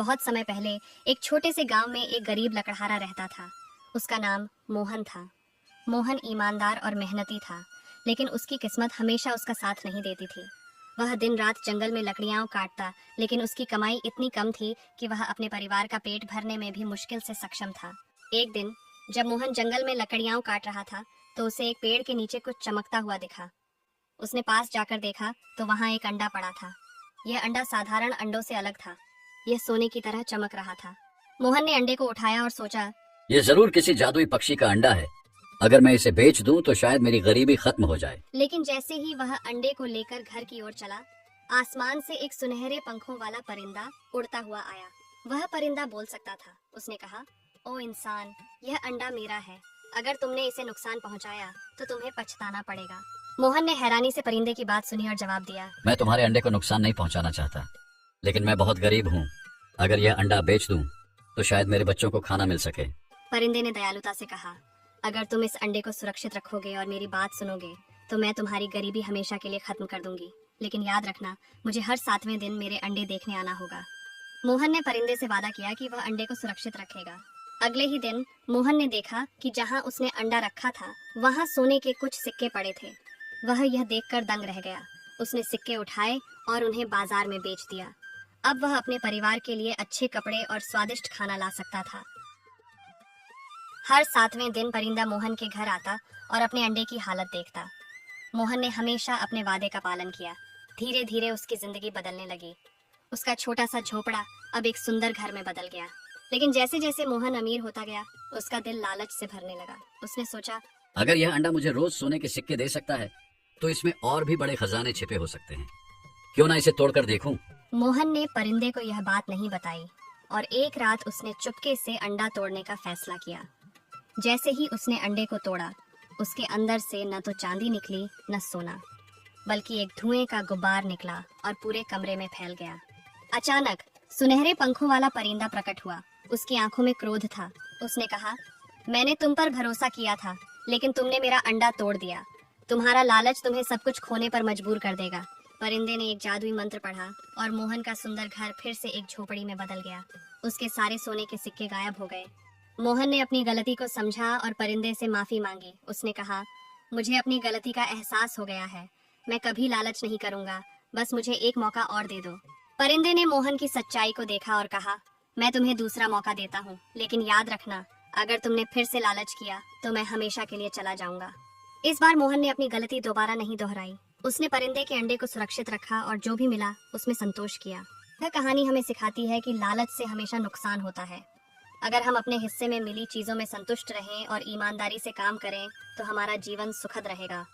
बहुत समय पहले एक छोटे से गांव में एक गरीब लकड़हारा रहता था। उसका नाम मोहन था। मोहन ईमानदार और मेहनती था, लेकिन उसकी किस्मत हमेशा उसका साथ नहीं देती थी। वह दिन रात जंगल में लकड़ियां काटता, लेकिन उसकी कमाई इतनी कम थी कि वह अपने परिवार का पेट भरने में भी मुश्किल से सक्षम था। एक दिन जब मोहन जंगल में लकड़ियां काट रहा था, तो उसे एक पेड़ के नीचे कुछ चमकता हुआ दिखा। उसने पास जाकर देखा तो वहां एक अंडा पड़ा था। यह अंडा साधारण अंडों से अलग था। यह सोने की तरह चमक रहा था। मोहन ने अंडे को उठाया और सोचा, ये जरूर किसी जादुई पक्षी का अंडा है। अगर मैं इसे बेच दूं तो शायद मेरी गरीबी खत्म हो जाए। लेकिन जैसे ही वह अंडे को लेकर घर की ओर चला, आसमान से एक सुनहरे पंखों वाला परिंदा उड़ता हुआ आया। वह परिंदा बोल सकता था। उसने कहा, ओ इंसान, यह अंडा मेरा है। अगर तुमने इसे नुकसान पहुंचाया तो तुम्हें पछताना पड़ेगा। मोहन ने हैरानी से परिंदे की बात सुनी और जवाब दिया, मैं तुम्हारे अंडे को नुकसान नहीं पहुंचाना चाहता, लेकिन मैं बहुत गरीब हूँ। अगर यह अंडा बेच दूं तो शायद मेरे बच्चों को खाना मिल सके। परिंदे ने दयालुता से कहा, अगर तुम इस अंडे को सुरक्षित रखोगे और मेरी बात सुनोगे तो मैं तुम्हारी गरीबी हमेशा के लिए खत्म कर दूंगी। लेकिन याद रखना, मुझे हर 7वें दिन मेरे अंडे देखने आना होगा। मोहन ने परिंदे से वादा किया कि वह अंडे को सुरक्षित रखेगा। अगले ही दिन मोहन ने देखा कि जहां उसने अंडा रखा था वहां सोने के कुछ सिक्के पड़े थे। वह यह देखकर दंग रह गया। उसने सिक्के उठाए और उन्हें बाजार में बेच दिया। अब वह अपने परिवार के लिए अच्छे कपड़े और स्वादिष्ट खाना ला सकता था। हर 7वें दिन परिंदा मोहन के घर आता और अपने अंडे की हालत देखता। मोहन ने हमेशा अपने वादे का पालन किया। धीरे धीरे उसकी जिंदगी बदलने लगी। उसका छोटा सा झोपड़ा अब एक सुंदर घर में बदल गया। लेकिन जैसे जैसे मोहन अमीर होता गया, उसका दिल लालच से भरने लगा। उसने सोचा, अगर यह अंडा मुझे रोज सोने के सिक्के दे सकता है तो इसमें और भी बड़े खजाने छिपे हो सकते हैं। क्यों ना इसे तोड़कर देखूं? मोहन ने परिंदे को यह बात नहीं बताई और एक रात उसने चुपके से अंडा तोड़ने का फैसला किया। जैसे ही उसने अंडे को तोड़ा, उसके अंदर से न तो चांदी निकली न सोना, बल्कि एक धुएं का गुब्बार निकला और पूरे कमरे में फैल गया। अचानक सुनहरे पंखों वाला परिंदा प्रकट हुआ। उसकी आंखों में क्रोध था। उसने कहा, मैंने तुम पर भरोसा किया था, लेकिन तुमने मेरा अंडा तोड़ दिया। तुम्हारा लालच तुम्हें सब कुछ खोने पर मजबूर कर देगा। परिंदे ने एक जादुई मंत्र पढ़ा और मोहन का सुंदर घर फिर से एक झोपड़ी में बदल गया। उसके सारे सोने के सिक्के गायब हो गए। मोहन ने अपनी गलती को समझा और परिंदे से माफी मांगी। उसने कहा, मुझे अपनी गलती का एहसास हो गया है। मैं कभी लालच नहीं करूंगा। बस मुझे एक मौका और दे दो। परिंदे ने मोहन की सच्चाई को देखा और कहा, मैं तुम्हें दूसरा मौका देता हूँ, लेकिन याद रखना, अगर तुमने फिर से लालच किया तो मैं हमेशा के लिए चला जाऊंगा। इस बार मोहन ने अपनी गलती दोबारा नहीं दोहराई। उसने परिंदे के अंडे को सुरक्षित रखा और जो भी मिला उसमें संतोष किया। यह कहानी हमें सिखाती है कि लालच से हमेशा नुकसान होता है। अगर हम अपने हिस्से में मिली चीजों में संतुष्ट रहें और ईमानदारी से काम करें तो हमारा जीवन सुखद रहेगा।